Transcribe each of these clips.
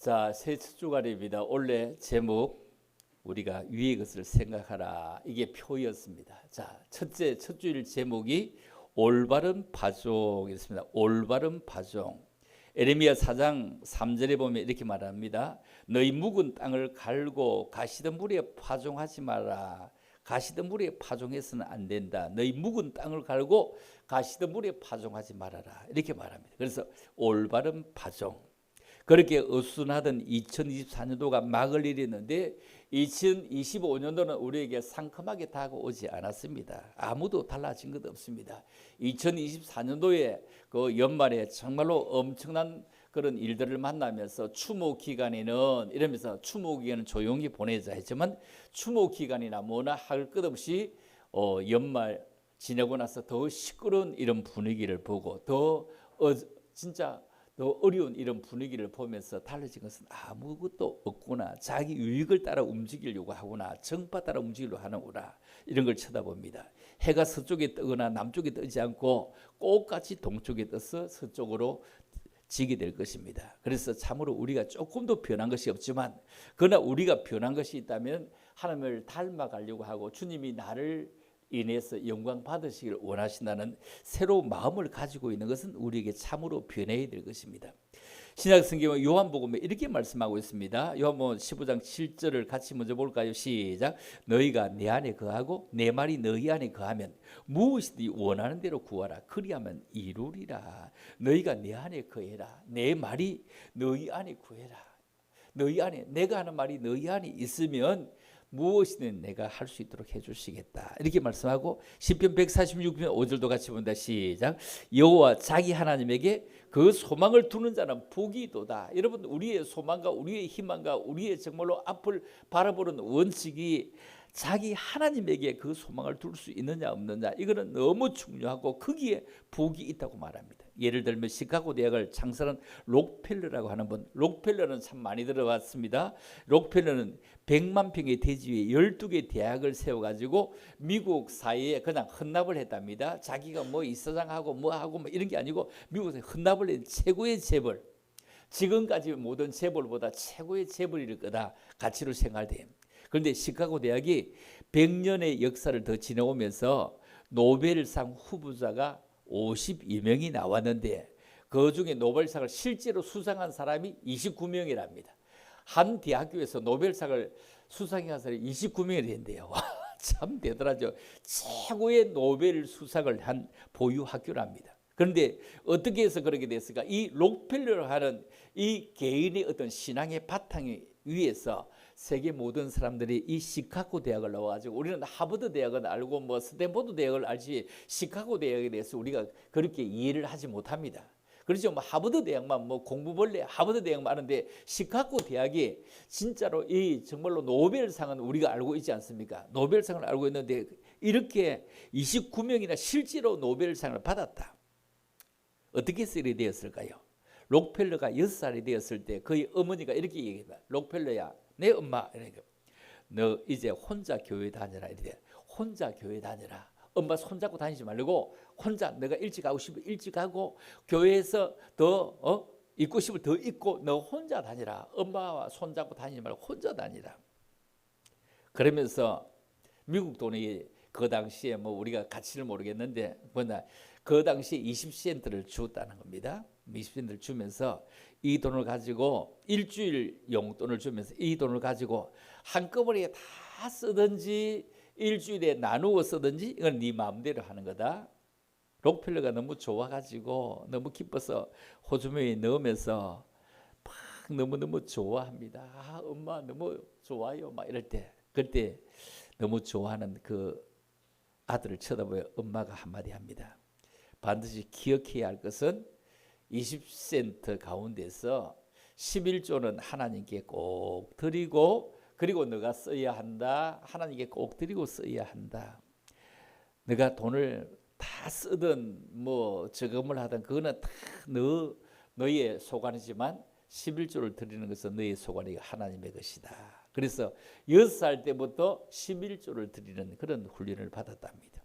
자, 새 첫 주간입니다. 원래 제목 우리가 위의 것을 생각하라 이게 표였습니다. 자, 첫 주일 제목이 올바른 파종이었습니다. 올바른 파종. 에레미야 4장 3절에 보면 이렇게 말합니다. 너희 묵은 땅을 갈고 가시던 무리에 파종하지 마라. 가시던 무리에 파종해서는 안 된다. 너희 묵은 땅을 갈고 가시던 무리에 파종하지 말아라. 이렇게 말합니다. 그래서 올바른 파종. 그렇게 어수선하던 2024년도가 막을 일이었는데 2025년도는 우리에게 상큼하게 다가오지 않았습니다. 아무도 달라진 것 없습니다. 2024년도에 그 연말에 정말로 엄청난 그런 일들을 만나면서 추모 기간에는 이러면서 추모 기간은 조용히 보내자 했지만 추모 기간이나 뭐나 할 것 없이 연말 지내고 나서 더 시끄러운 이런 분위기를 보고 진짜 더 어려운 이런 분위기를 보면서 달라진 것은 아무것도 없구나. 자기 유익을 따라 움직이려고 하구나. 정파 따라 움직이려고 하는구나. 이런 걸 쳐다봅니다. 해가 서쪽에 뜨거나 남쪽에 뜨지 않고 꽃같이 동쪽에 떠서 서쪽으로 지게 될 것입니다. 그래서 참으로 우리가 조금도 변한 것이 없지만 그러나 우리가 변한 것이 있다면 하나님을 닮아가려고 하고 주님이 나를 인해서 영광 받으시기를 원하신다는 새로운 마음을 가지고 있는 것은 우리에게 참으로 변해야 될 것입니다. 신약 성경은 요한복음에 이렇게 말씀하고 있습니다. 요한복음 15장 7절을 같이 먼저 볼까요? 시작. 너희가 내 안에 거하고 내 말이 너희 안에 거하면 무엇이든지 원하는 대로 구하라. 그리하면 이루리라. 너희가 내 안에 거해라. 내 말이 너희 안에 구해라. 너희 안에 내가 하는 말이 너희 안에 있으면 무엇이든 내가 할 수 있도록 해주시겠다. 이렇게 말씀하고 시편 146편 5절도 같이 본다. 시작. 여호와 자기 하나님에게 그 소망을 두는 자는 복이도다. 여러분 우리의 소망과 우리의 희망과 우리의 정말로 앞을 바라보는 원칙이 자기 하나님에게 그 소망을 둘 수 있느냐 없느냐 이거는 너무 중요하고 거기에 복이 있다고 말합니다. 예를 들면 시카고 대학을 창설한 록펠러라고 하는 분, 록펠러는 참 많이 들어봤습니다. 록펠러는 100만 평의 대지 위에 12개 대학을 세워가지고 미국 사회에 그냥 헌납을 했답니다. 자기가 뭐 이사장하고 뭐하고 뭐 이런 게 아니고 미국에서 헌납을 한 최고의 재벌, 지금까지 모든 재벌보다 최고의 재벌일 거다 가치로 생각돼요. 그런데 시카고 대학이 100년의 역사를 더 지나오면서 노벨상 후보자가 52명이 나왔는데 그 중에 노벨상을 실제로 수상한 사람이 29명이랍니다. 한 대학교에서 노벨상을 수상한 사람이 29명이 된대요. 참 대단하죠. 최고의 노벨 수상을 한 보유 학교랍니다. 그런데 어떻게 해서 그렇게 됐을까? 이 록펠러를 하는 이 개인의 어떤 신앙의 바탕 위에서 세계 모든 사람들이 이 시카고 대학을 나와가지고 우리는 하버드 대학은 알고 뭐 스탠포드 대학을 알지 시카고 대학에 대해서 우리가 그렇게 이해를 하지 못합니다. 그렇죠. 뭐 하버드 대학만 뭐 공부벌레 하버드 대학만 아는데 시카고 대학이 진짜로 이 정말로 노벨상은 우리가 알고 있지 않습니까? 노벨상을 알고 있는데 이렇게 29명이나 실제로 노벨상을 받았다. 어떻게 해서 이렇게 되었을까요? 록펠러가 6살이 되었을 때 그의 어머니가 이렇게 얘기합니다. 록펠러야, 내 엄마, 너 이제 혼자 교회 다녀라. 이래. 혼자 교회 다녀라. 엄마 손잡고 다니지 말고 혼자 내가 일찍 가고 싶으면 일찍 가고 교회에서 더 있고 싶으면 더 있고 너 혼자 다니라. 엄마와 손잡고 다니지 말고 혼자 다니라. 그러면서 미국 돈이 그 당시에 뭐 우리가 가치를 모르겠는데 뭐냐 그 당시에 20센트를 주었다는 겁니다. 20센트를 주면서 이 돈을 가지고 일주일 용돈을 주면서 이 돈을 가지고 한꺼번에 다 쓰든지 일주일에 나누어 쓰든지 이건 네 마음대로 하는 거다. 록펠러가 너무 좋아가지고 너무 기뻐서 호주머니에 넣으면서 막 너무너무 좋아합니다. 아, 엄마 너무 좋아요 막 이럴 때 그때 너무 좋아하는 그 아들을 쳐다보여 엄마가 한마디 합니다. 반드시 기억해야 할 것은 20센트 가운데서 11조는 하나님께 꼭 드리고 그리고 너가 써야 한다. 하나님께 꼭 드리고 써야 한다. 너가 돈을 다 쓰든 뭐 저금을 하든 그거는 다 너의 소관이지만 11조를 드리는 것은 너의 소관이 하나님의 것이다. 그래서 6살 때부터 11조를 드리는 그런 훈련을 받았답니다.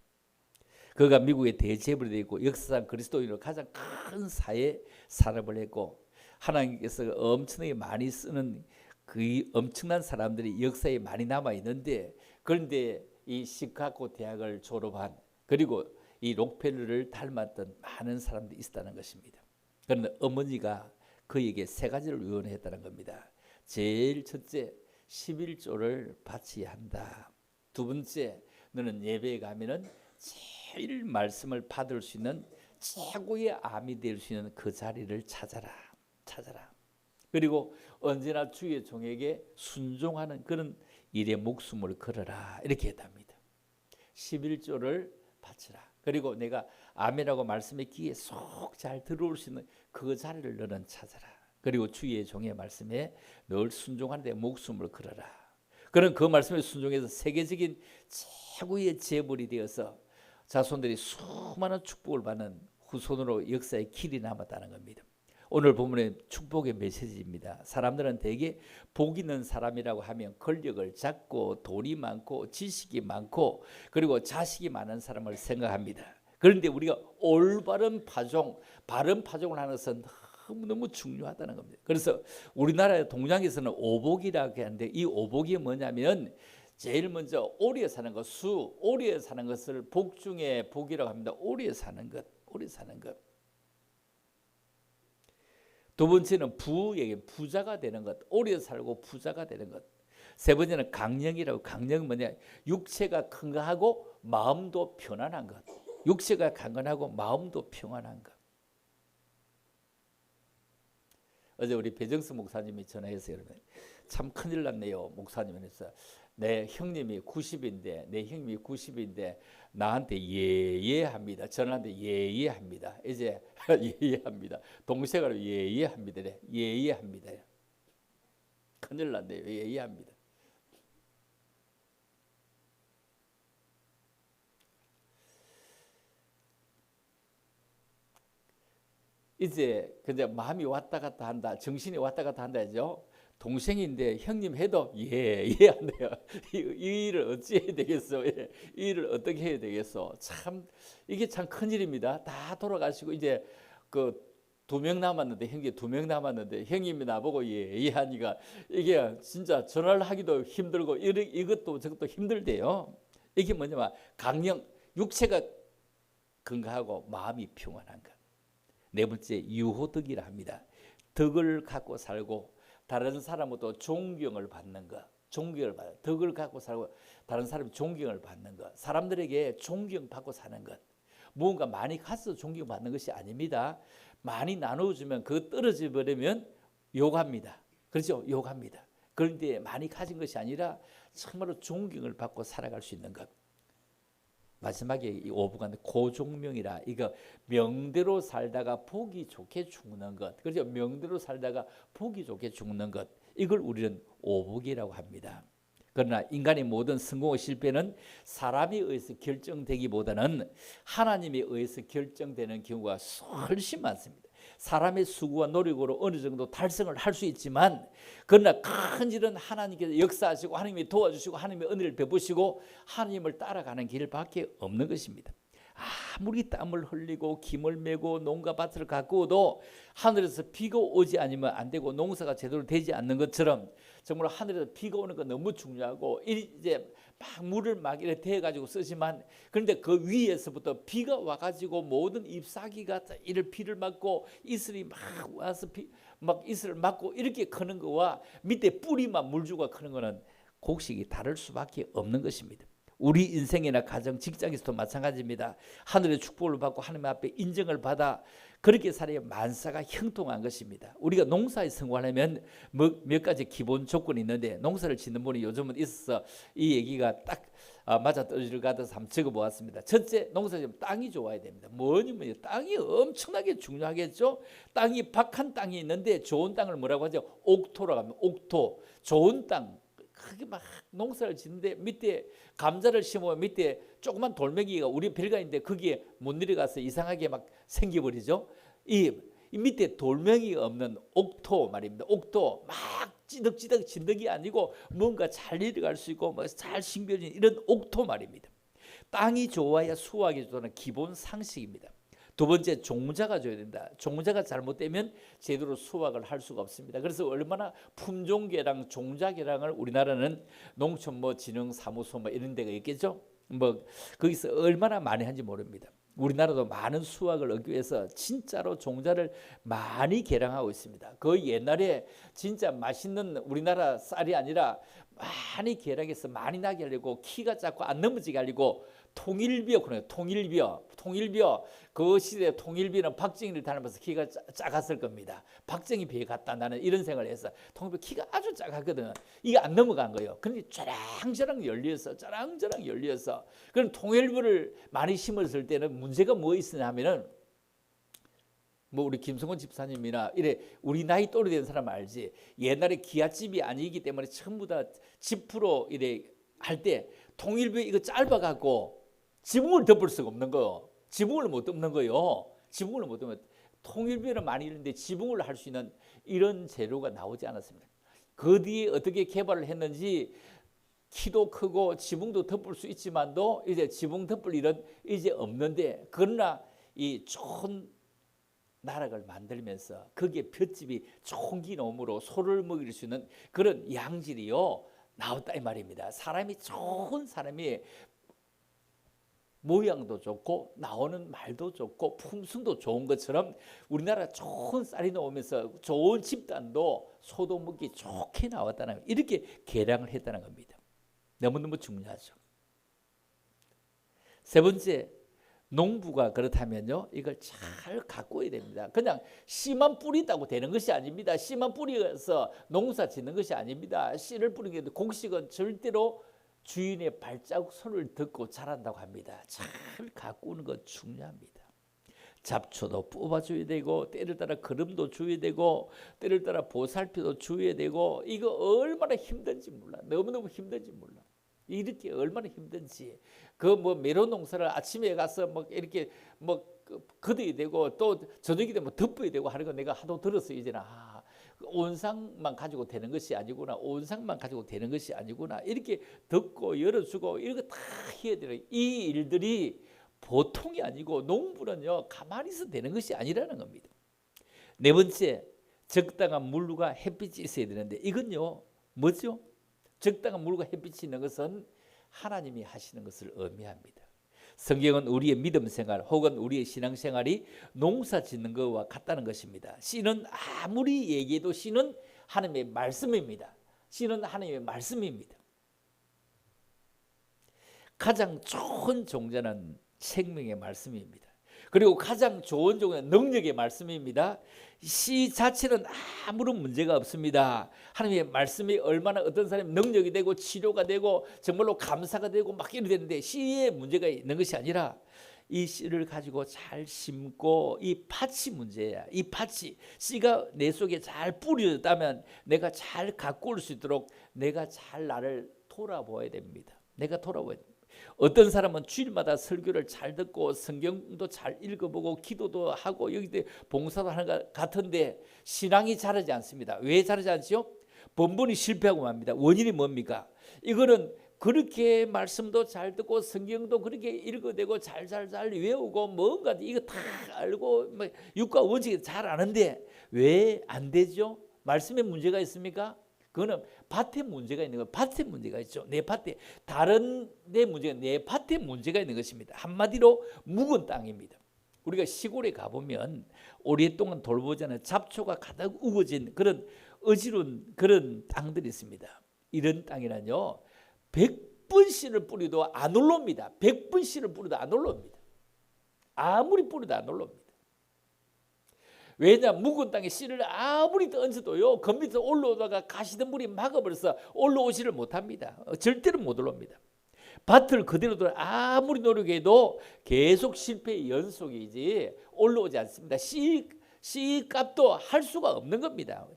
그가 미국의 대재벌이 되고 역사상 그리스도인으로 가장 큰 사회 산업을 했고 하나님께서 엄청나게 많이 쓰는 그 엄청난 사람들이 역사에 많이 남아 있는데, 그런데 이 시카고 대학을 졸업한, 그리고 이 록펠러를 닮았던 많은 사람들이 있었다는 것입니다. 그런데 어머니가 그에게 세 가지를 유언했다는 겁니다. 제일 첫째, 11조를 바쳐야 한다. 두 번째, 너는 예배에 가면은 제일 말씀을 받을 수 있는 최고의 암이 될 수 있는 그 자리를 찾아라. 그리고 언제나 주의 종에게 순종하는 그런 일에 목숨을 걸어라. 이렇게 했답니다. 11조를 바치라. 그리고 내가 아멘이라고 말씀의 귀에 쏙 잘 들어올 수 있는 그 자리를 너는 찾아라. 그리고 주의 종의 말씀에 늘 순종하는 데 목숨을 걸어라. 그런 그 말씀에 순종해서 세계적인 최고의 재벌이 되어서 자손들이 수많은 축복을 받는 후손으로 역사의 길이 남았다는 겁니다. 오늘 본문의 축복의 메시지입니다. 사람들은 대개 복 있는 사람이라고 하면 권력을 잡고 돈이 많고 지식이 많고 그리고 자식이 많은 사람을 생각합니다. 그런데 우리가 올바른 파종, 바른 파종을 하는 것은 너무 중요하다는 겁니다. 그래서 우리나라의 동양에서는 오복이라고 하는데, 이 오복이 뭐냐면 제일 먼저 오리에 사는 것, 오리에 사는 것을 복 중에 복이라고 합니다. 오리에 사는 것. 두 번째는 부자가 되는 것, 오래 살고 부자가 되는 것. 세 번째는 강령이라고, 강령은 뭐냐, 육체가 건강하고 마음도 편안한 것. 육체가 강건하고 마음도 평안한 것. 어제 우리 배정수 목사님이 전화해서 여러분 참 큰일 났네요. 목사님에서 내 형님이 90인데 나한테 예예합니다. 저한테 예예합니다. 이제 예예합니다. 동생으로 예예합니다. 예예합니다. 큰일 났네요. 예예합니다. 이제 근데 마음이 왔다 갔다 한다, 정신이 왔다 갔다 한다죠. 동생인데 형님 해도 예예한대요. 이 일을 어찌 해야 되겠어? 이 일을 어떻게 해야 되겠어? 참 이게 참 큰일입니다. 다 돌아가시고 이제 그 2명 남았는데, 형님 2명 남았는데 형님이 나보고 예하니까 이게 진짜 전화를 하기도 힘들고 이것도 저것도 힘들대요. 이게 뭐냐면 강령, 육체가 건강하고 마음이 평안한 것. 네 번째, 유호덕이라 합니다. 덕을 갖고 살고 다른 사람으로부터 존경을 받는 것. 덕을 갖고 살고 다른 사람이 존경을 받는 것. 사람들에게 존경받고 사는 것. 무언가 많이 가서 존경받는 것이 아닙니다. 많이 나눠주면 그거 떨어져 버리면 욕합니다. 그렇죠? 욕합니다. 그런데 많이 가진 것이 아니라 정말로 존경을 받고 살아갈 수 있는 것. 마지막에 이 5부가 고종명이라, 이거 명대로 살다가 보기 좋게 죽는 것. 그렇죠? 명대로 살다가 보기 좋게 죽는 것. 이걸 우리는 오복이라고 합니다. 그러나 인간의 모든 성공과 실패는 사람에 의해서 결정되기보다는 하나님에 의해서 결정되는 경우가 훨씬 많습니다. 사람의 수고와 노력으로 어느 정도 달성을 할 수 있지만, 그러나 큰 일은 하나님께서 역사하시고 하나님이 도와주시고 하나님의 은혜를 베푸시고 하나님을 따라가는 길밖에 없는 것입니다. 아무리 땀을 흘리고 김을 메고 농가 밭을 가꾸어도 하늘에서 비가 오지 않으면 안 되고 농사가 제대로 되지 않는 것처럼, 정말 하늘에서 비가 오는 건 너무 중요하고 이제 막 물을 막 이렇게 대가지고 쓰지만, 그런데 그 위에서부터 비가 와가지고 모든 잎사귀가 이를 비를 맞고 이슬이 막 와서 막 이슬을 맞고 이렇게 크는 거와 밑에 뿌리만 물 주고 크는 거는 곡식이 다를 수밖에 없는 것입니다. 우리 인생이나 가정, 직장에서도 마찬가지입니다. 하늘의 축복을 받고 하나님 앞에 인정을 받아 그렇게 살아야 만사가 형통한 것입니다. 우리가 농사에 성공하려면 몇 가지 기본 조건이 있는데, 농사를 짓는 분이 요즘은 있어서 이 얘기가 딱 맞아떨어질 것 같아서 한번 적어보았습니다. 첫째, 농사지면 땅이 좋아야 됩니다. 뭐냐면 땅이 엄청나게 중요하겠죠. 땅이 박한 땅이 있는데 좋은 땅을 뭐라고 하죠? 옥토라고 합니다. 옥토, 좋은 땅. 크게 막 농사를 짓는데 밑에 감자를 심으면 밑에 조그만 돌멩이가 우리 별가 있는데 거기에 못 내려가서 이상하게 막 생겨버리죠. 이 밑에 돌멩이가 없는 옥토 말입니다. 옥토 막 찌덕찌덕 진덕이 아니고 뭔가 잘 내려갈 수 있고 뭐 잘 싱겨진 이런 옥토 말입니다. 땅이 좋아야 수확이 좋다는 기본 상식입니다. 두 번째, 종자가 줘야 된다. 종자가 잘못되면 제대로 수확을 할 수가 없습니다. 그래서 얼마나 품종계랑 종자계랑을 우리나라는 농촌진흥사무소 이런 데가 있겠죠. 거기서 얼마나 많이 한지 모릅니다. 우리나라도 많은 수확을 얻기 위해서 진짜로 종자를 많이 개량하고 있습니다. 그 옛날에 진짜 맛있는 우리나라 쌀이 아니라 많이 개량해서 많이 나게 하려고 키가 작고 안 넘어지게 하려고 통일비어 그래요. 통일비어 그 시대에 통일비는 박정희를 닮아서 키가 작았을 겁니다. 박정희 비에 갔다 나는 이런 생각을 해서 통일비 키가 아주 작았거든. 이게 안 넘어간 거예요. 근데 쩌랑쩌랑 열려서 그럼 통일비를 많이 심었을 때는 문제가 뭐 있으냐 하면은 우리 김성원 집사님이나 이래 우리 나이 또래 된 사람 알지. 옛날에 기아집이 아니기 때문에 전부 다 지프로 이래 할 때 통일비 이거 짧아갖고 지붕을 덮을 수가 없는 거요. 지붕을 못 덮는 거요. 지붕을 못 덮으면 통일비는 많이 있는데 지붕을 할 수 있는 이런 재료가 나오지 않았습니다. 그 뒤에 어떻게 개발을 했는지 키도 크고 지붕도 덮을 수 있지만도 이제 지붕 덮을 일은 이제 없는데 그러나 이 좋은 나락을 만들면서 거기에 볏집이 총기 놈으로 소를 먹일 수 있는 그런 양질이요 나왔다 이 말입니다. 사람이 좋은 사람이 모양도 좋고 나오는 말도 좋고 품성도 좋은 것처럼 우리나라 좋은 쌀이 나오면서 좋은 집단도 소도 먹기 좋게 나왔다는 이렇게 개량을 했다는 겁니다. 너무너무 중요하죠. 세 번째, 농부가 그렇다면요 이걸 잘 가꿔야 됩니다. 그냥 씨만 뿌리다고 되는 것이 아닙니다. 씨만 뿌려서 농사 짓는 것이 아닙니다. 씨를 뿌리게 돼도 곡식은 절대로 주인의 발자국 손을 듣고 자란다고 합니다. 잘 가꾸는 것 중요합니다. 잡초도 뽑아줘야 되고 때를 따라 거름도 줘야 되고 때를 따라 보살피도 줘야 되고 이거 얼마나 힘든지 몰라. 너무너무 힘든지 몰라. 이렇게 얼마나 힘든지 그 메론 농사를 아침에 가서 이렇게 걷어야 되고 또 저녁이 되면 덮어야 되고 하는 거 내가 하도 들었어. 이제는 온상만 가지고 되는 것이 아니구나. 온상만 가지고 되는 것이 아니구나. 이렇게 덮고 열어주고 이런 거 다 해야 되는 이 일들이 보통이 아니고 농부는요 가만히 있어도 되는 것이 아니라는 겁니다. 네 번째, 적당한 물과 햇빛이 있어야 되는데 이건요 뭐죠? 적당한 물과 햇빛이 있는 것은 하나님이 하시는 것을 의미합니다. 성경은 우리의 믿음 생활 혹은 우리의 신앙 생활이 농사 짓는 것과 같다는 것입니다. 씨는 아무리 얘기해도 씨는 하나님의 말씀입니다. 씨는 하나님의 말씀입니다. 가장 좋은 종자는 생명의 말씀입니다. 그리고 가장 좋은 종자는 능력의 말씀입니다. 씨 자체는 아무런 문제가 없습니다. 하나님의 말씀이 얼마나 어떤 사람이 능력이 되고 치료가 되고 정말로 감사가 되고 막 이래 되는데 씨에 문제가 있는 것이 아니라 이 씨를 가지고 잘 심고 이 팥이 문제야. 이 팥이 씨가 내 속에 잘 뿌려졌다면 내가 잘 가꿀 수 있도록 내가 잘 나를 돌아보아야 됩니다. 내가 돌아보아야 됩니다. 어떤 사람은 주일마다 설교를 잘 듣고 성경도 잘 읽어보고 기도도 하고 여기 봉사도 하는 것 같은데 신앙이 자라지 않습니다. 왜 자라지 않지요? 번번이 실패하고 맙니다. 원인이 뭡니까? 이거는 그렇게 말씀도 잘 듣고 성경도 그렇게 읽어대고 잘 외우고 뭔가 이거 다 알고 육과 원칙이 잘 아는데 왜 안 되죠? 말씀에 문제가 있습니까? 그거는 밭에 문제가 있는 거예요. 밭에 문제가 있죠. 내 밭에 다른 내 문제가 내 밭에 문제가 있는 것입니다. 한마디로 묵은 땅입니다. 우리가 시골에 가보면 오랫동안 돌보잖아요. 잡초가 가득 우거진 그런 어지러운 그런 땅들이 있습니다. 이런 땅이란요 100번 씨를 뿌려도 안 올라옵니다. 100번 씨를 뿌려도 안 올라옵니다. 아무리 뿌려도 안 올라옵니다. 왜냐 묵은 땅에 씨를 아무리 던져도요 그 밑에서 올라오다가 가시덤불이 막아버려서 올라오지를 못합니다. 절대로 못 올라옵니다. 밭을 그대로 둬 아무리 노력해도 계속 실패의 연속이지 올라오지 않습니다. 씨 값도 할 수가 없는 겁니다.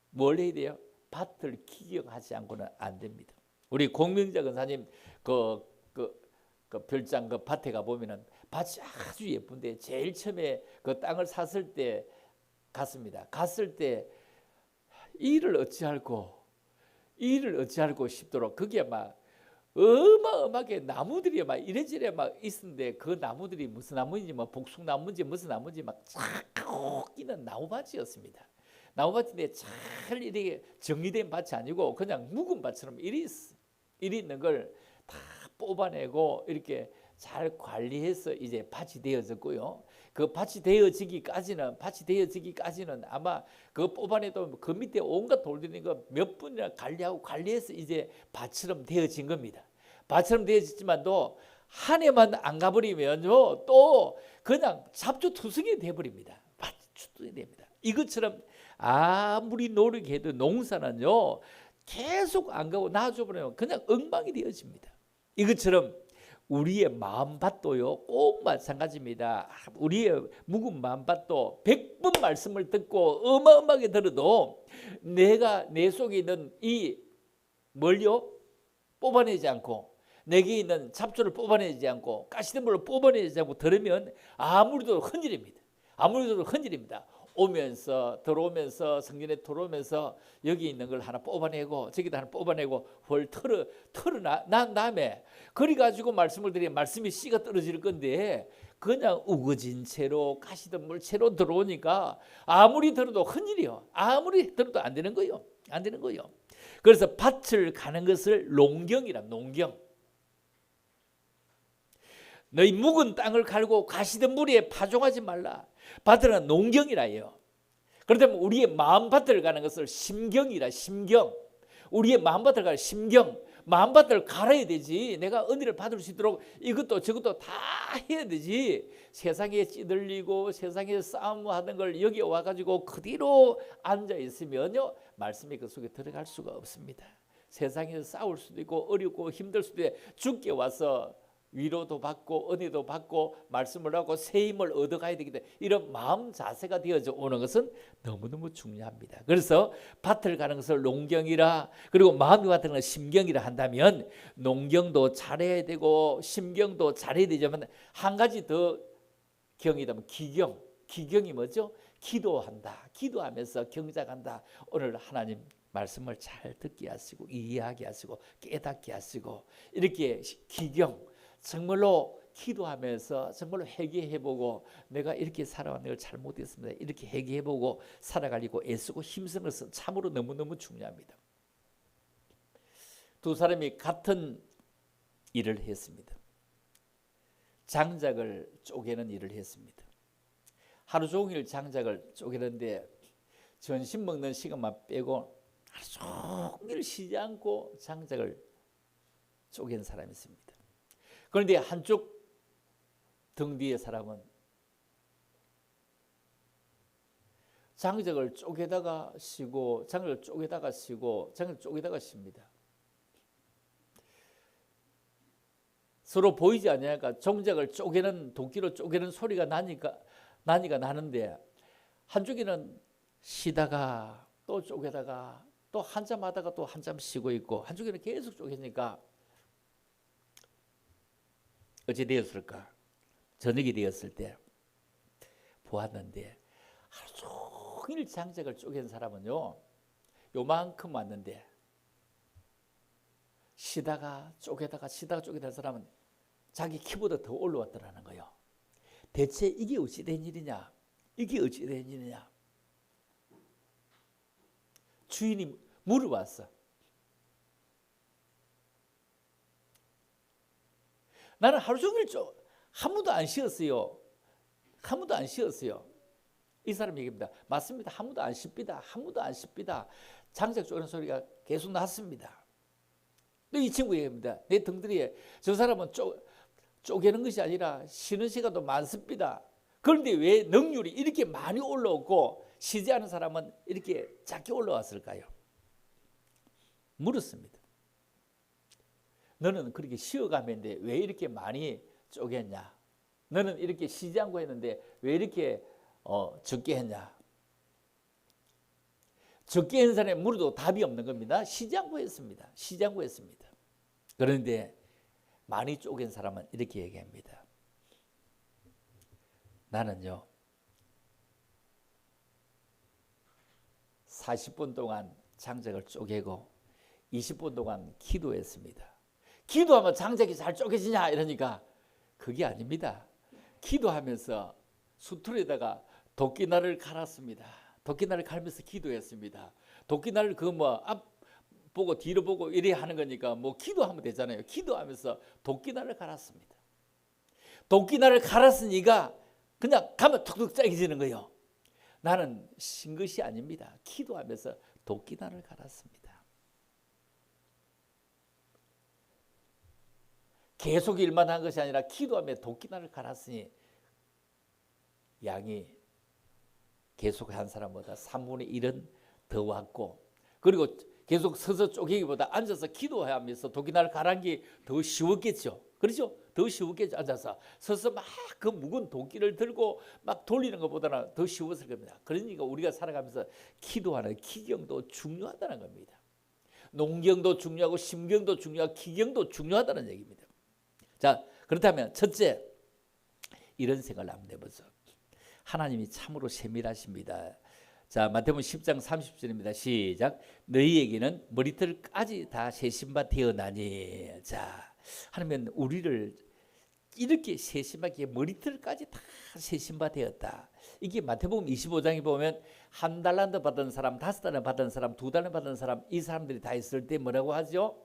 뭘 해야 돼요? 밭을 기경하지 않고는 안 됩니다. 우리 공명자 권사님 그 별장 그 밭에 가 보면은 밭이 아주 예쁜데 제일 처음에 그 땅을 샀을 때 갔습니다. 갔을 때 일을 어찌할고 싶도록 그게 막 어마어마하게 나무들이 막 이래저래 막 있었는데 그 나무들이 무슨 나무인지 뭐 복숭나무인지 무슨 나무인지 막 쫙 끼는 나무밭이었습니다. 나무밭인데 잘 이렇게 정리된 밭이 아니고 그냥 묵은 밭처럼 이리 있는 걸 다 뽑아내고 이렇게 잘 관리해서 이제 밭이 되어졌고요. 그 밭이 되어지기까지는 아마 그 뽑아내도 그 밑에 온갖 돌들이 거 몇 분이나 관리해서 이제 밭처럼 되어진 겁니다. 밭처럼 되어졌지만도 한 해만 안 가버리면요 또 그냥 잡초투성이 돼버립니다. 밭투성이 됩니다. 이것처럼 아무리 노력해도 농사는요 계속 안 가고 놔줘버리면 그냥 엉망이 되어집니다. 이것처럼 우리의 마음밭도요 꼭 마찬가지입니다. 우리의 묵은 마음밭도 100번 말씀을 듣고 어마어마하게 들어도 내가 내 속에 있는 이 뭘요? 뽑아내지 않고 내게 있는 잡초를 뽑아내지 않고 가시덤불을 뽑아내지 않고 들으면 아무리도 흔들립니다. 오면서 들어오면서 성전에 들어오면서 여기 있는 걸 하나 뽑아내고 저기다 하나 뽑아내고 헐 난 다음에 그래가지고 말씀을 드리면 말씀이 씨가 떨어질 건데 그냥 우거진 채로 가시덤불 채로 들어오니까 아무리 들어도 흔들려. 아무리 들어도 안 되는 거요. 그래서 밭을 가는 것을 농경이라. 농경. 너희 묵은 땅을 갈고 가시덤불에 파종하지 말라. 밭은 농경이라 해요. 그렇다면 우리의 마음밭을 가는 것을 심경이라. 심경. 우리의 마음밭을 가는 심경. 마음밭을 갈아야 되지. 내가 은혜를 받을 수 있도록 이것도 저것도 다 해야 되지. 세상에 찌들리고 세상에 싸움하는 걸 여기 와가지고 그대로 앉아있으면요 말씀이 그 속에 들어갈 수가 없습니다. 세상에서 싸울 수도 있고 어렵고 힘들 수도 있고 주께 와서 위로도 받고 은혜도 받고 말씀을 하고 새 힘을 얻어가야 되기 때문에 이런 마음 자세가 되어져 오는 것은 너무너무 중요합니다. 그래서 밭을 가는 것을 농경이라 그리고 마음이 밭을 가는 것을 심경이라 한다면 농경도 잘해야 되고 심경도 잘해야 되지만 한 가지 더 경이다면 기경. 기경이 뭐죠? 기도하면서 경작한다. 오늘 하나님 말씀을 잘 듣게 하시고 이해하게 하시고 깨닫게 하시고 이렇게 기경 정말로 기도하면서 정말로 회개해보고 내가 이렇게 살아왔는 걸 잘못했습니다. 이렇게 회개해보고 살아가려고 애쓰고 힘쓰는 것은 참으로 너무너무 중요합니다. 두 사람이 같은 일을 했습니다. 장작을 쪼개는 일을 했습니다. 하루 종일 장작을 쪼개는데 점심 먹는 시간만 빼고 하루 종일 쉬지 않고 장작을 쪼갠 사람이 있습니다. 그런데 한쪽 등 뒤의 사람은 장작을 쪼개다가 쉬고 장작을 쪼개다가 쉬고 장작을 쪼개다가 쉽니다. 서로 보이지 않으니까 종작을 쪼개는 도끼로 쪼개는 소리가 나니까 나는데 한쪽에는 쉬다가 또 쪼개다가 또 한참 하다가 또 한참 쉬고 있고 한쪽에는 계속 쪼개니까 어찌 되었을까? 저녁이 되었을 때 보았는데 하루 종일 장작을 쪼갠 사람은요 요만큼 왔는데 쉬다가 쪼개다가 사람은 자기 키보다 더 올라왔더라는 거예요. 대체 이게 어찌 된 일이냐? 주인이 물어봤어. 나는 하루 종일 한 번도 안 쉬었어요. 이 사람 얘기입니다. 맞습니다. 한 번도 안 쉽니다. 장작 쪼개는 소리가 계속 났습니다. 이 친구 얘기입니다. 내 등들이 저 사람은 쪼개는 것이 아니라 쉬는 시간도 많습니다. 그런데 왜 능률이 이렇게 많이 올라오고 쉬지 않은 사람은 이렇게 작게 올라왔을까요? 물었습니다. 너는 그렇게 쉬어가면데 왜 이렇게 많이 쪼갰냐? 너는 이렇게 쉬지 않고 했는데 왜 이렇게 적게 했냐? 적게 한 사람이 물어도 답이 없는 겁니다. 쉬지 않고 했습니다. 그런데 많이 쪼갠 사람은 이렇게 얘기합니다. 나는요 40분 동안 장작을 쪼개고 20분 동안 기도했습니다. 기도하면 장작이 잘 쪼개지냐 이러니까 그게 아닙니다. 기도하면서 수틀에다가 도끼날을 갈았습니다. 도끼날을 갈면서 기도했습니다. 도끼날을 그 뭐 앞 보고 뒤로 보고 이래 하는 거니까 뭐 기도하면 되잖아요. 기도하면서 도끼날을 갈았습니다. 도끼날을 갈았으니까 그냥 가면 툭툭 쪼개지는 거예요. 나는 신 것이 아닙니다. 기도하면서 도끼날을 갈았습니다. 계속 일만 한 것이 아니라 기도하며 도끼날을 갈았으니 양이 계속 한 사람보다 3분의 1은 더 왔고, 그리고 계속 서서 쪼개기보다 앉아서 기도하면서 도끼날을 갈은 게 더 쉬웠겠죠. 그렇죠? 더 쉬웠겠죠. 앉아서. 서서 막 그 무거운 도끼를 들고 막 돌리는 것보다는 더 쉬웠을 겁니다. 그러니까 우리가 살아가면서 기도하는 기경도 중요하다는 겁니다. 농경도 중요하고 심경도 중요하고 기경도 중요하다는 얘기입니다. 자, 그렇다면 첫째, 이런 생각을 한번 해보죠. 하나님이 참으로 세밀하십니다. 자, 마태복음 10장 30절입니다. 시작. 너희에게는 머리털까지 다 세신 바 되어나니. 자, 하나님은 우리를 이렇게 세심하게 머리털까지 다 세신 바 되었다. 이게 마태복음 25장에 보면 1달란트 받은 사람, 5달란트 받은 사람, 2달란트 받은 사람, 이 사람들이 다 있을 때 뭐라고 하죠?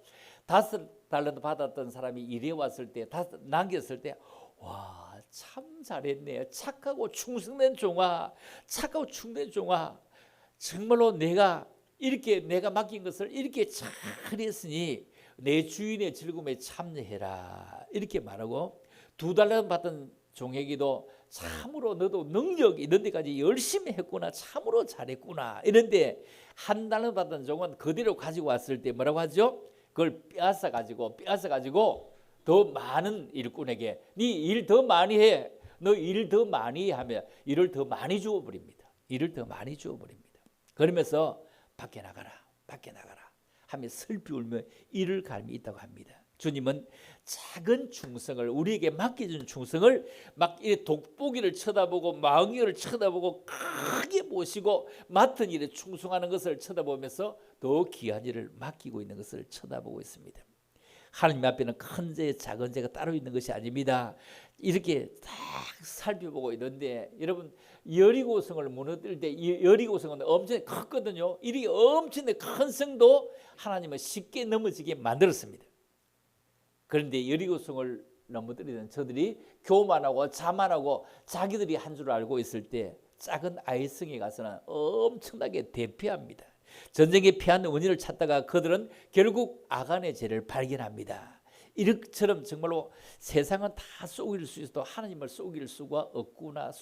5달란트 받았던 사람이 이래 왔을 때, 5 남겼을 때, 와, 참 잘했네. 착하고 충성된 종아, 착하고 충성된 종아. 정말로 내가 이렇게 내가 맡긴 것을 이렇게 잘했으니 내 주인의 즐거움에 참여해라. 이렇게 말하고, 2달란트 받은 종에게도 참으로 너도 능력 이런 데까지 열심히 했구나. 참으로 잘했구나. 이런데 1달란트 받은 종은 그대로 가지고 왔을 때 뭐라고 하죠? 그걸 빼앗아 가지고 더 많은 일꾼에게 네 일 더 많이 해. 너 일 더 많이 하면 일을 더 많이 주어 버립니다. 일을 더 많이 주어 버립니다. 그러면서 밖에 나가라 하며 슬피 울며 이를 갈미 있다고 합니다. 주님은 작은 충성을 우리에게 맡겨준 충성을 막 이 돋보기를 쳐다보고 망의를 쳐다보고 크게 보시고 맡은 일에 충성하는 것을 쳐다보면서 더 귀한 일을 맡기고 있는 것을 쳐다보고 있습니다. 하나님 앞에는 큰 죄, 작은 죄가 따로 있는 것이 아닙니다. 이렇게 딱 살펴보고 있는데 여러분 여리고성을 무너뜨릴 때 여리고성은 엄청 컸거든요. 이 엄청나게 큰 성도 하나님은 쉽게 넘어지게 만들었습니다. 그런데 여리고성을 넘어뜨리는 저들이 교만하고 자만하고 자기들이 한 줄 알고 있을 때 작은 아이성에 가서는 엄청나게 대피합니다. 전쟁에 피한 원인을 찾다가 그들은 결국 아간의 죄를 발견합니다. 이처럼 정말로 세상은 다 속일 수 있어도 하나님을 속일 수가 없구나.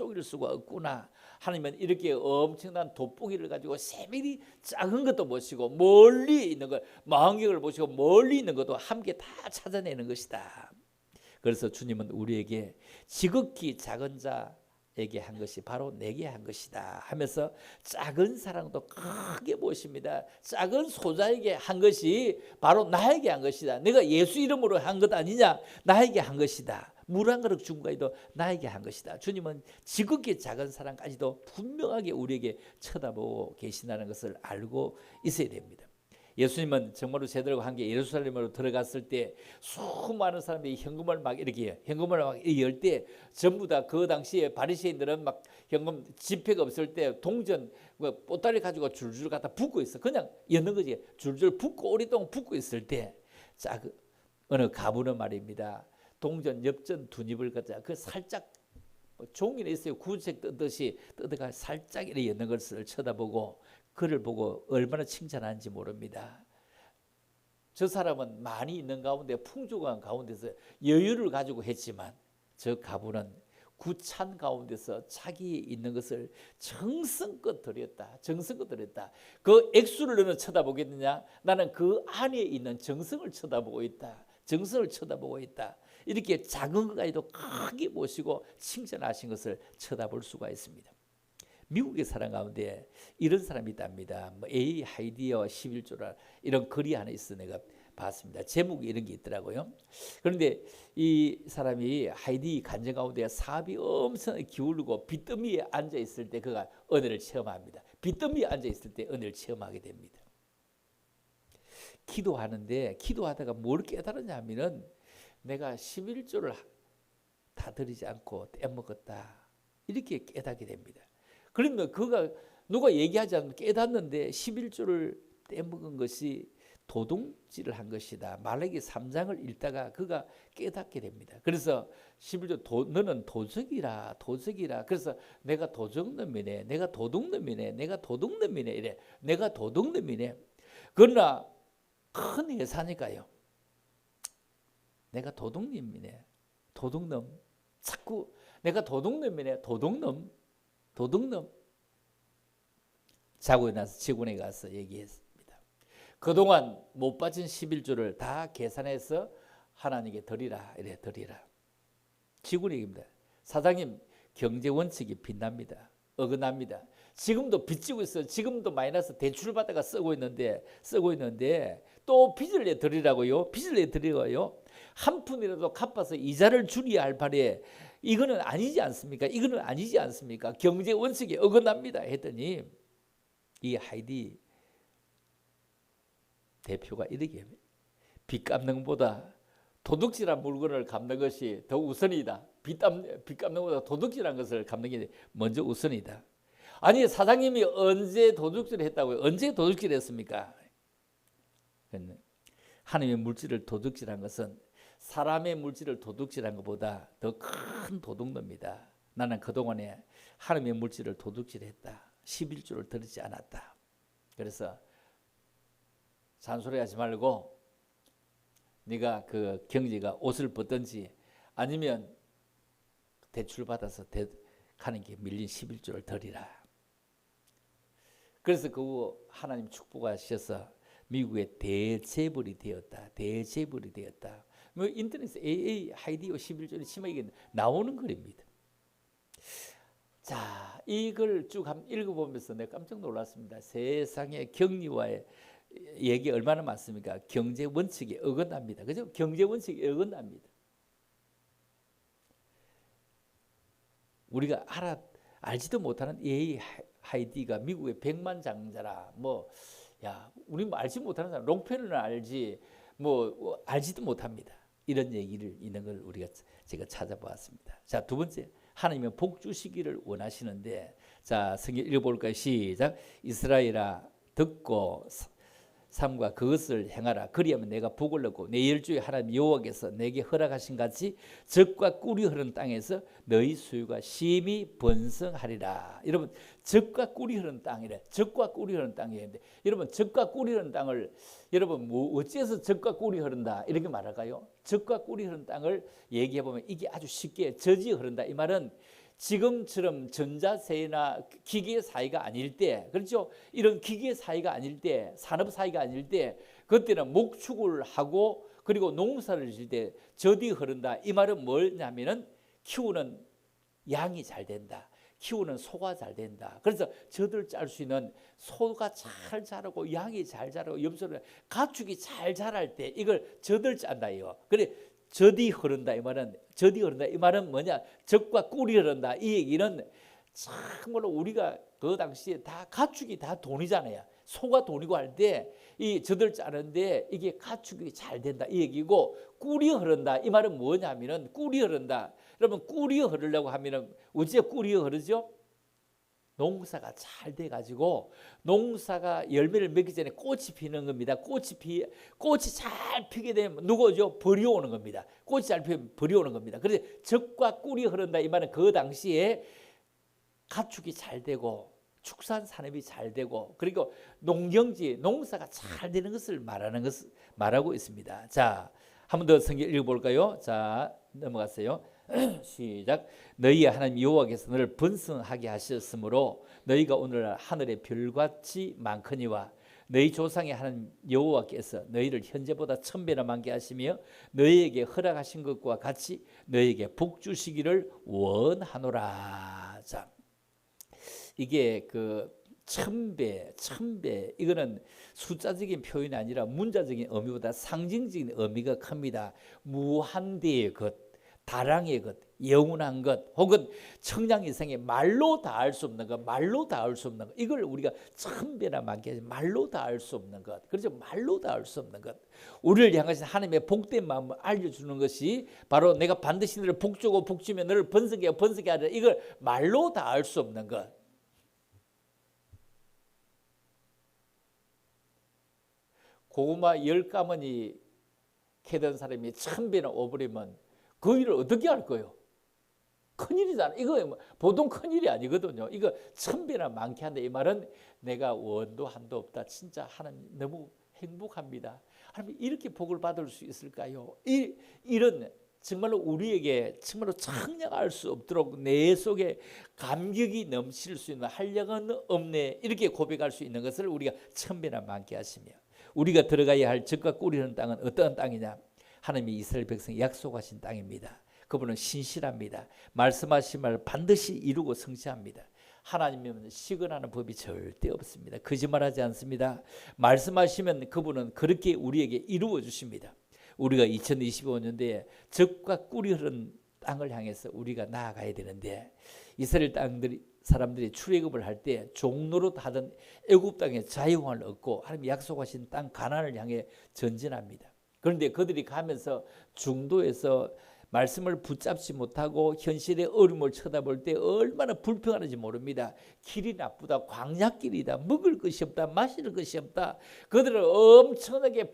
하나님은 이렇게 엄청난 돋보기를 가지고 세밀히 작은 것도 보시고 멀리 있는 것, 망경을 보시고 멀리 있는 것도 함께 다 찾아내는 것이다. 그래서 주님은 우리에게 지극히 작은 자에게 한 것이 바로 내게 한 것이다 하면서 작은 사랑도 크게 보십니다. 작은 소자에게 한 것이 바로 나에게 한 것이다. 내가 예수 이름으로 한 것 아니냐? 나에게 한 것이다. 물 한 그릇 준 거에도 나에게 한 것이다. 주님은 지극히 작은 사랑까지도 분명하게 우리에게 쳐다보고 계신다는 것을 알고 있어야 됩니다. 예수님은 정말로 제대로 한 게 예루살렘으로 들어갔을 때 수많은 사람들이 현금을 막 열 때 전부 다 그 당시에 바리새인들은 막 현금 지폐가 없을 때 동전 보따리 가지고 줄줄 갖다 붓고 있어. 그냥 여는 거지. 줄줄 붓고 오랫동안 붓고 있을 때 어느 가부는 말입니다. 동전 엽전 두 입을 갖다 그 살짝 종이에 있어요. 구색 뜨듯이 뜨다가 살짝 이렇게 여는 것을 쳐다보고 그를 보고 얼마나 칭찬하는지 모릅니다. 저 사람은 많이 있는 가운데 풍족한 가운데서 여유를 가지고 했지만 저 가부는 구찬 가운데서 자기 있는 것을 정성껏 드렸다. 그 액수를 너는 쳐다보겠느냐? 나는 그 안에 있는 정성을 쳐다보고 있다. 이렇게 작은 것까지도 크게 보시고 칭찬하신 것을 쳐다볼 수가 있습니다. 미국의 사람 가운데 이런 사람이 있답니다. A 하이디어 11조라 이런 글이 하나 있어 내가 봤습니다. 제목이 이런 게 있더라고요. 그런데 이 사람이 하이디 간증 가운데 사업이 엄청 기울고 빚더미에 앉아 있을 때 그가 은혜를 체험합니다. 빚더미에 앉아 있을 때 은혜를 체험하게 됩니다. 기도하는데 기도하다가 뭘 깨달았냐 하면은 내가 11조를 다 드리지 않고 떼먹었다. 이렇게 깨닫게 됩니다. 그러면 그가 누가 얘기하지 않고 깨닫는데 11조를 떼먹은 것이 도둑질을 한 것이다. 말라기 3장을 읽다가 그가 깨닫게 됩니다. 그래서 11조 너는 도적이라 도적이라. 그래서 내가 도적놈이네, 내가 도둑놈이네, 내가 도둑놈이네 이래. 내가 도둑놈이네. 그러나 큰 회사니까요. 내가 도둑놈이네, 도둑놈. 자꾸 내가 도둑놈이네, 도둑놈, 도둑놈. 자고 일어나서 직원에 가서 얘기했습니다. 그동안 못 바친 11조를 다 계산해서 하나님께 드리라. 이래 드리라. 직원이 얘기합니다. 사장님, 경제 원칙이 빗납니다. 어긋납니다. 지금도 빚지고 있어요. 지금도 마이너스 대출 받다가 쓰고 있는데 또 빚을 내 드리라고요. 빚을 내 드리고요. 한 푼이라도 갚아서 이자를 줄여야 할 판에 이거는 아니지 않습니까? 이거는 아니지 않습니까? 경제 원칙이 어긋납니다. 했더니 이 하이디 대표가 이렇게 합니다. 빚 갚는 것보다 도둑질한 물건을 갚는 것이 더 우선이다. 빚 갚는 것보다 도둑질한 것을 갚는 게 먼저 우선이다. 아니 사장님이 언제 도둑질을 했다고요? 언제 도둑질을 했습니까? 하나님의 물질을 도둑질한 것은 사람의 물질을 도둑질한 것보다 더 큰 도둑놈이다. 나는 그동안에 하나님의 물질을 도둑질했다. 11조를 드리지 않았다. 그래서 잔소리하지 말고 네가 그 경제가 옷을 벗든지 아니면 대출 받아서 가는 게 밀린 11조를 드리라. 그래서 그 후 하나님 축복하셔서 미국의 대재벌이 되었다. 대재벌이 되었다. 뭐 인터넷에 AA 하이디오 11조를 치면 이게 나오는 글입니다. 자, 이걸 쭉 한번 읽어보면서 내가 깜짝 놀랐습니다. 세상의 격리와의 얘기 얼마나 많습니까? 경제 원칙에 어긋납니다. 그죠? 경제 원칙에 어긋납니다. 우리가 알지도 못하는 AA 하이디가 미국의 백만장자라 우리 알지 못하는 사람 롱펜은 알지 알지도 못합니다. 이런 얘기를 있는 걸 제가 찾아보았습니다. 자, 두 번째, 하나님은 복 주시기를 원하시는데, 자, 성경 읽어볼까요? 시작. 이스라엘아 듣고 삼가 그것을 행하라. 그리하면 내가 복을 얻고 내 열조의 하나님 여호와께서 내게 허락하신 같이 젖과 꿀이 흐르는 땅에서 너희 수유가 심히 번성하리라. 여러분, 젖과 꿀이 흐르는 땅이래. 젖과 꿀이 흐르는 땅이었는데, 여러분, 젖과 꿀이 흐르는 땅을 여러분 어째서 젖과 꿀이 흐른다 이렇게 말할까요? 젖과 꿀이 흐르는 땅을 얘기해 보면 이게 아주 쉽게 젖이 흐른다. 이 말은 지금처럼 전자세나 기계 사회가 아닐 때, 그렇죠? 이런 기계 사회가 아닐 때, 산업 사회가 아닐 때, 그때는 목축을 하고 그리고 농사를 질 때 젖이 흐른다. 이 말은 뭐냐면은 키우는 양이 잘 된다. 키우는 소가 잘 된다. 그래서 젖을 짤 수 있는 소가 잘 자라고 양이 잘 자라고 염소는 가축이 잘 자랄 때 이걸 젖을 짠다 이거. 그래. 젖이 흐른다 이 말은 뭐냐? 젖과 꿀이 흐른다. 이 얘기는 참으로 우리가 그 당시에 다 가축이 다 돈이잖아요. 소가 돈이고 할 때 이 젖을 짜는데 이게 가축이 잘 된다 이 얘기고, 꿀이 흐른다 이 말은 뭐냐면은 꿀이 흐른다. 여러분, 꿀이 흐르려고 하면은 어째 꿀이 흐르죠? 농사가 잘 돼가지고 농사가 열매를 맺기 전에 꽃이 피는 겁니다. 꽃이 잘 피게 되면 누구죠? 벌이 오는 겁니다. 꽃이 잘 피면 벌이 오는 겁니다. 그래서 젖과 꿀이 흐른다 이 말은 그 당시에 가축이 잘 되고 축산 산업이 잘 되고 그리고 농경지 농사가 잘 되는 것을 말하고 있습니다. 자, 한 번 더 성경 읽어볼까요? 자, 넘어갔어요. 시작. 너희의 하나님 여호와께서 너를 번성하게 하셨으므로 너희가 오늘 하늘의 별같이 많거니와 너희 조상의 하나님 여호와께서 너희를 현재보다 1000배나 많게 하시며 너희에게 허락하신 것과 같이 너희에게 복 주시기를 원하노라. 자, 이게 그 1000배 이거는 숫자적인 표현이 아니라 문자적인 의미보다 상징적인 의미가 큽니다. 무한대의 것, 다량의 것, 영원한 것, 혹은 청량 이상의 말로 다 알 수 없는 것, 말로 다 알 수 없는 것, 이걸 우리가 천배나 많게 말로 다 알 수 없는 것, 그렇죠? 말로 다 알 수 없는 것, 우리를 향하신 하나님의 복된 마음을 알려주는 것이 바로 내가 반드시 너를 복주고 복주며 너를 번성하게 하리라, 이걸 말로 다 알 수 없는 것. 고구마 10가마니 캐던 사람이 1000배나 오버리면 그 일을 어떻게 할 거예요? 큰일이잖아. 이거 보통 큰일이 아니거든요. 이거 1000배나 많게 한다. 이 말은 내가 원도 한도 없다. 진짜 하나님 너무 행복합니다. 하나님 이렇게 복을 받을 수 있을까요? 이런 정말로 우리에게 정말로 청량할 수 없도록 내 속에 감격이 넘칠 수 있는 한량은 없네, 이렇게 고백할 수 있는 것을 우리가 1000배나 많게 하시며, 우리가 들어가야 할 젖과 꿀이는 땅은 어떤 땅이냐? 하나님이 이스라엘 백성이 약속하신 땅입니다. 그분은 신실합니다. 말씀하신 말 반드시 이루고 성취합니다. 하나님은 시건하는 법이 절대 없습니다. 거짓말하지 않습니다. 말씀하시면 그분은 그렇게 우리에게 이루어 주십니다. 우리가 2025년도에 젖과 꿀이 흐르는 땅을 향해서 우리가 나아가야 되는데, 이스라엘 사람들이 출애굽을 할 때 종노릇 하던 애굽 땅에 자유함을 얻고 하나님이 약속하신 땅 가나안을 향해 전진합니다. 그런데 그들이 가면서 중도에서 말씀을 붙잡지 못하고 현실의 어려움을 쳐다볼 때 얼마나 불평하는지 모릅니다. 길이 나쁘다, 광야길이다, 먹을 것이 없다, 마실 것이 없다. 그들은 엄청나게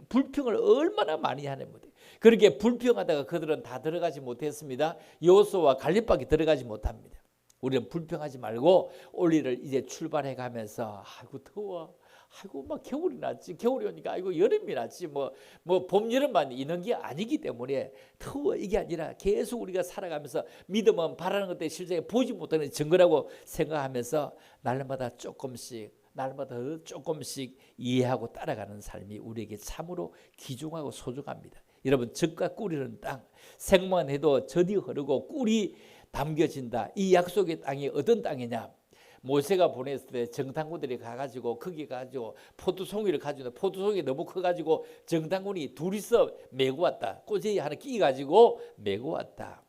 불평을 얼마나 많이 하는 거예요. 그렇게 불평하다가 그들은 다 들어가지 못했습니다. 여호수아와 갈렙밖에 들어가지 못합니다. 우리는 불평하지 말고 올리를 이제 출발해 가면서 아이고 더워, 아이고 막 겨울이 났지, 겨울이 오니까 아이고 여름이 났지, 뭐 봄 여름만 있는 게 아니기 때문에 더워, 이게 아니라 계속 우리가 살아가면서 믿음은 바라는 것들 실제 보지 못하는 증거라고 생각하면서 날마다 조금씩 이해하고 따라가는 삶이 우리에게 참으로 귀중하고 소중합니다. 여러분, 젖과 꿀이는 땅, 생만 해도 젖이 흐르고 꿀이 담겨진다. 이 약속의 땅이 어떤 땅이냐? 모세가 보냈을 때 정탐꾼들이 가가지고 거기 가지고 포도송이를 가지고, 포도송이 너무 커가지고 정탐꾼이 둘이서 메고 왔다. 꼬재기 하나 끼가지고 메고 왔다.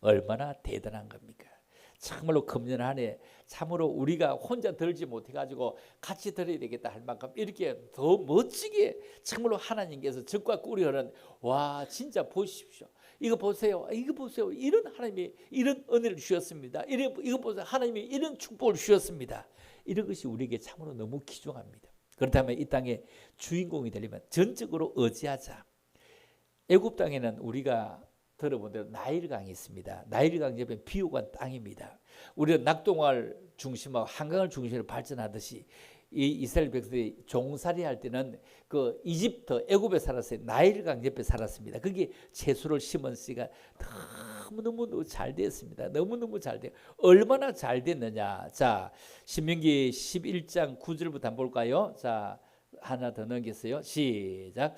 얼마나 대단한 겁니까? 참으로 금년 한 해 참으로 우리가 혼자 들지 못해가지고 같이 들어야 되겠다 할 만큼 이렇게 더 멋지게 참으로 하나님께서 젖과 꿀이 흐르는, 와 진짜 보십시오. 이거 보세요. 이런 하나님이 이런 은혜를 주셨습니다. 이거 보세요. 하나님이 이런 축복을 주셨습니다. 이런 것이 우리에게 참으로 너무 귀중합니다. 그렇다면 이 땅의 주인공이 되려면 전적으로 의지하자. 애굽 땅에는 우리가 들어본 대로 나일강이 있습니다. 나일강 옆에 비옥한 땅입니다. 우리가 낙동강을 중심하고 한강을 중심으로 발전하듯이 이 이스라엘 백성들이 종살이 할 때는 그 이집트 애굽에 살았어요. 나일강 옆에 살았습니다. 거기 채소를 심었으니까 너무너무 잘 됐습니다. 너무너무 잘 돼요. 얼마나 잘 됐느냐. 자, 신명기 11장 9절부터 한번 볼까요? 자, 하나 더 넘겼어요. 시작.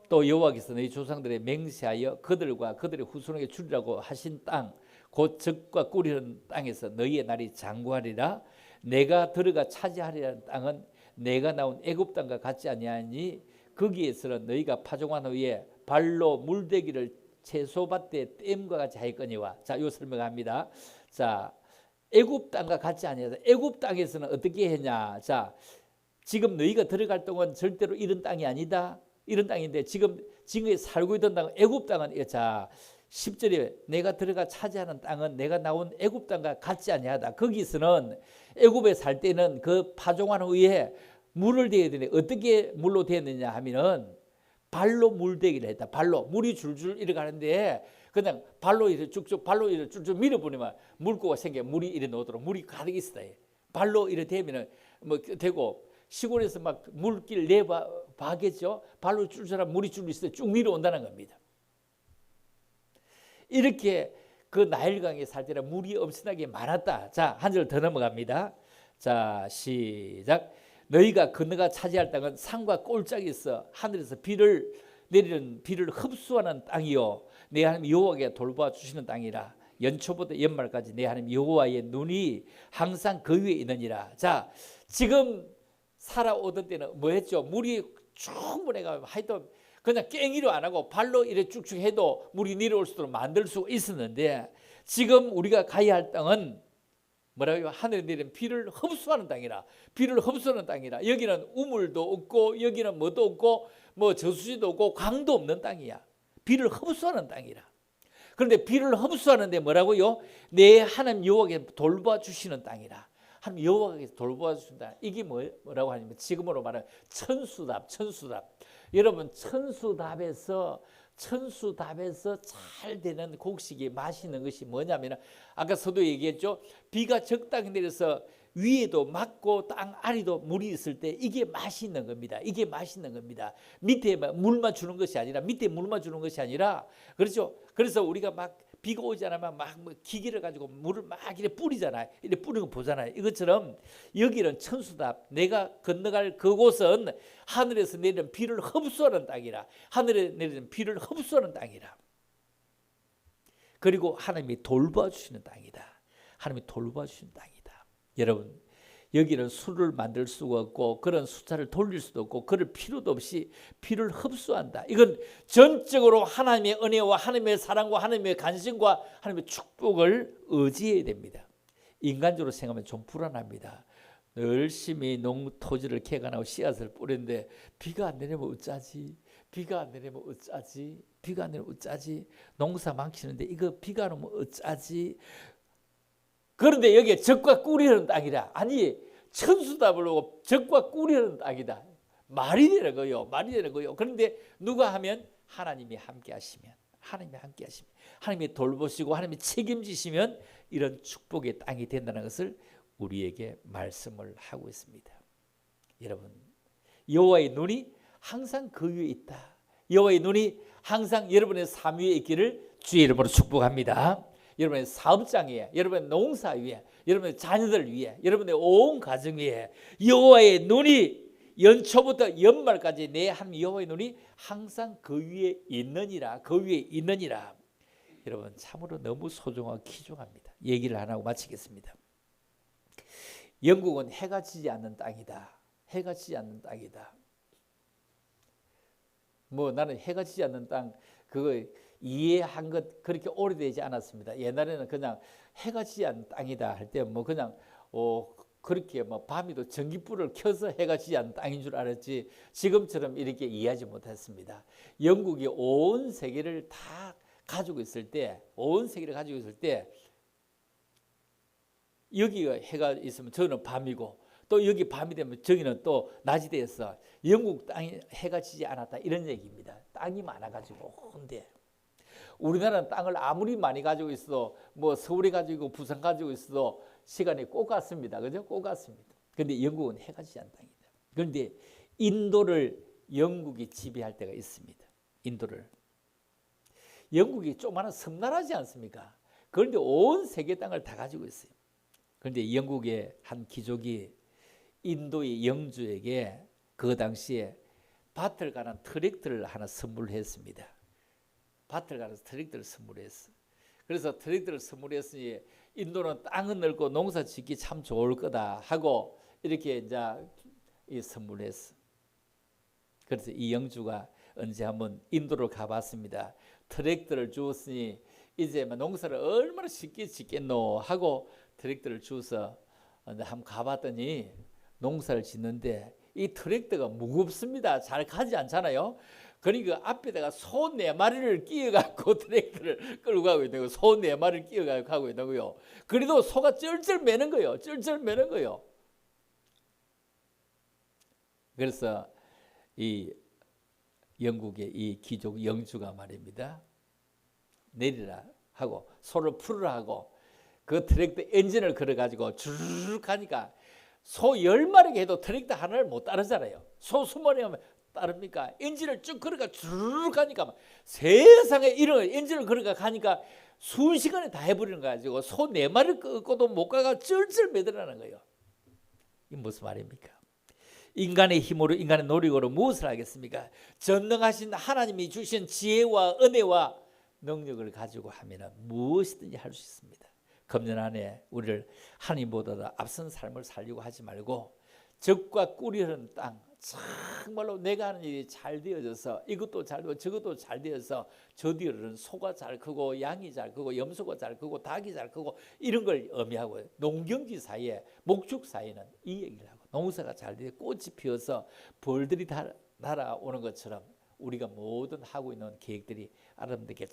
또 여호와께서 너희 조상들의 맹세하여 그들과 그들의 후손에게 주리라고 하신 땅, 곧 젖과 꿀이 흐르는 땅에서 너희의 날이 장구하리라. 내가 들어가 차지하리라는 땅은 내가 나온 애굽 땅과 같지 아니하니 거기에서는 너희가 파종한 후에 발로 물대기를 채소밭에 댐과 같이 하였거니와. 자, 요 설명합니다. 자, 애굽 땅과 같지 아니하다. 애굽 땅에서는 어떻게 했냐? 자, 지금 너희가 들어갈 동안 절대로 이런 땅이 아니다. 이런 땅인데 지금 살고 있던 땅은 애굽 땅은, 자 10절에 내가 들어가 차지하는 땅은 내가 나온 애굽 땅과 같지 아니하다. 거기서는 애굽에 살 때는 그 파종한 후에 물을 대야 되는데 어떻게 물로 대느냐 하면은 발로 물대기를 했다. 발로 물이 줄줄 이렇게 가는데 그냥 발로 이렇게 쭉쭉 밀어보내면 물고가 생겨 물이 이래 놓도록 물이 가득 있어야 해. 발로 이렇게 대면은 뭐 되고, 시골에서 막 물길 내봐겠죠. 발로 줄처럼 물이 줄 있을 때 쭉 밀어온다는 겁니다. 이렇게 그 나일강에 살 때는 물이 엄청나게 많았다. 자, 한 절 더 넘어갑니다. 자, 시작. 너희가 건너가 차지할 땅은 산과 꼴짝이 있어 하늘에서 비를 내리는 비를 흡수하는 땅이요 내 하나님 여호와께 돌보아 주시는 땅이라. 연초부터 연말까지 내 하나님 여호와의 눈이 항상 그 위에 있느니라. 자, 지금 살아오던 때는 뭐 했죠? 물이 충분해가 하여튼 그냥 깽이로 안 하고 발로 이렇게 쭉쭉 해도 물이 내려올 수 있도록 만들 수 있었는데 지금 우리가 가야 할 땅은 뭐라고요? 하늘에 내린 비를 흡수하는 땅이라. 비를 흡수하는 땅이라. 여기는 우물도 없고 여기는 뭐도 없고 뭐 저수지도 없고 강도 없는 땅이야. 비를 흡수하는 땅이라. 그런데 비를 흡수하는데 뭐라고요? 내 하나님 여호와께서 돌봐주시는 땅이라. 하나님 여호와께서 돌봐주신다. 이게 뭐라고 하냐면 지금으로 말하면 천수답. 여러분 천수답에서 잘 되는 곡식이 맛있는 것이 뭐냐면 아까 서도 얘기했죠. 비가 적당히 내려서 위에도 맑고 땅 아래도 물이 있을 때 이게 맛있는 겁니다. 이게 맛있는 겁니다. 밑에 물만 주는 것이 아니라 그렇죠. 그래서 우리가 막 비가 오지 않으면 막 기계를 가지고 물을 막 이렇게 뿌리잖아요. 이렇게 뿌리는 거 보잖아요. 이것처럼 여기는 천수답. 내가 건너갈 그곳은 하늘에서 내리는 비를 흡수하는 땅이라. 하늘에 내리는 비를 흡수하는 땅이라. 그리고 하나님이 돌봐주시는 땅이다. 하나님이 돌봐주시는 땅이다. 여러분 여기는 술을 만들 수가 없고 그런 숫자를 돌릴 수도 없고 그럴 필요도 없이 비를 흡수한다. 이건 전적으로 하나님의 은혜와 하나님의 사랑과 하나님의 간신과 하나님의 축복을 의지해야 됩니다. 인간적으로 생각하면 좀 불안합니다. 열심히 토지를 개간하고 씨앗을 뿌렸는데 비가 안 내리면 어쩌지? 비가 안 내리면 어쩌지? 농사 망치는데 이거 비가 안 오면 어쩌지? 그런데 여기에 적과 꿀이 흐르는 땅이라. 아니 천수답을 오고 적과 꿀이 흐르는 땅이다. 말이 되는 거요. 그런데 누가 하면 하나님이 함께 하시면 하나님이 돌보시고 하나님이 책임지시면 이런 축복의 땅이 된다는 것을 우리에게 말씀을 하고 있습니다. 여러분 여호와의 눈이 항상 그 위에 있다. 여호와의 눈이 항상 여러분의 삶 위에 있기를 주의 이름으로 축복합니다. 여러분의 사업장 위에, 여러분의 농사 위에, 여러분의 자녀들 위에, 여러분의 온 가정 위에 여호와의 눈이 연초부터 연말까지 내 하나님 여호와의 눈이 항상 그 위에 있느니라. 여러분 참으로 너무 소중하고 귀중합니다. 얘기를 안 하고 마치겠습니다. 영국은 해가 지지 않는 땅이다. 뭐 나는 해가 지지 않는 땅 그거 이해한 것 그렇게 오래되지 않았습니다. 옛날에는 그냥 해가 지지 않는 땅이다 할 때 뭐 그냥 그렇게 뭐 밤에도 전기불을 켜서 해가 지지 않는 땅인 줄 알았지 지금처럼 이렇게 이해하지 못했습니다. 영국이 온 세계를 다 가지고 있을 때 여기가 해가 있으면 저는 밤이고 또 여기 밤이 되면 저기는 또 낮이 돼서 영국 땅이 해가 지지 않았다 이런 얘기입니다. 땅이 많아가지고. 근데 우리나라는 땅을 아무리 많이 가지고 있어도 뭐 서울에 가지고 있고 부산 가지고 있어도 시간이 꼭 같습니다. 그죠? 꼭 같습니다. 그런데 영국은 해가 지지 않는 땅이다. 그런데 인도를 영국이 지배할 때가 있습니다. 영국이 조그마한 섬나라지 않습니까? 그런데 온 세계 땅을 다 가지고 있어요. 그런데 영국의 한 귀족이 인도의 영주에게 그 당시에 밭을 가는 트랙터를 하나 선물했습니다. 그래서 트랙터를 선물했으니 인도는 땅은 넓고 농사 짓기 참 좋을 거다 하고 이렇게 이제 선물했어. 그래서 이 영주가 언제 한번 인도로 가봤습니다. 트랙터를 주었으니 이제 농사를 얼마나 쉽게 짓겠노 하고 트랙터를 주어서 한번 가봤더니 농사를 짓는데 이 트랙터가 무겁습니다. 잘 가지 않잖아요. 그러니까 앞에다가 소 4마리를 끼워갖고 트랙터를 끌고 가고 있는 거예요. 소 4마리를 끼워가지고 가고 있는 거예요. 그래도 소가 쩔쩔 매는 거예요. 그래서 이 영국의 이 귀족 영주가 말입니다. 내리라 하고 소를 풀으라 하고 그 트랙터 엔진을 걸어가지고 주르륵 하니까 소 10마리가 해도 트랙터 하나를 못 따르잖아요. 소 20마리 하면 따릅니까? 엔진을 쭉 걸어가 주르륵 하니까 세상에 이런 엔진을 걸어가 가니까 순식간에 다 해버리는 거 가지고 소 4마리 끄고도 못 가가 쩔쩔 매달라는 거예요. 이 무슨 말입니까? 인간의 힘으로 인간의 노력으로 무엇을 하겠습니까? 전능하신 하나님이 주신 지혜와 은혜와 능력을 가지고 하면 무엇이든지 할 수 있습니다. 금년 안에 우리를 하나님보다 앞선 삶을 살려고 하지 말고 적과 꿀이 흐르는 땅, 정말로 내가 하는 일이 잘 되어져서 이것도 잘 되고 저것도 잘 되어서 저 뒤로는 소가 잘 크고 양이 잘 크고 염소가 잘 크고 닭이 잘 크고 이런 걸 의미하고 농경지 사이에 목축 사이에는 이 얘기를 하고 농사가 잘 되고 꽃이 피어서 벌들이 날아오는 것처럼 우리가 모든 하고 있는 계획들이 아름답게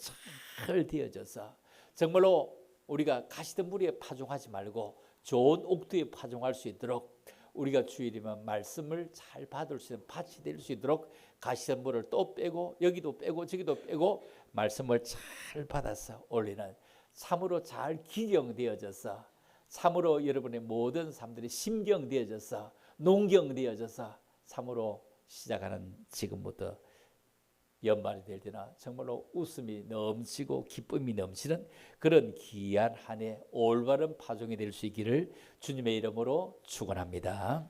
잘 되어져서 정말로 우리가 가시던 무리에 파종하지 말고 좋은 옥토에 파종할 수 있도록 우리가 주일이면 말씀을 잘 받을 수 있는 밭이 될 수 있도록 가시던 물을 또 빼고 여기도 빼고 저기도 빼고 말씀을 잘 받아서 올리는 참으로 잘 기경되어져서 참으로 여러분의 모든 삶들이 심경되어져서 농경되어져서 참으로 시작하는 지금부터 연말이 될 때나 정말로 웃음이 넘치고 기쁨이 넘치는 그런 귀한 한 해 올바른 파종이 될 수 있기를 주님의 이름으로 축원합니다.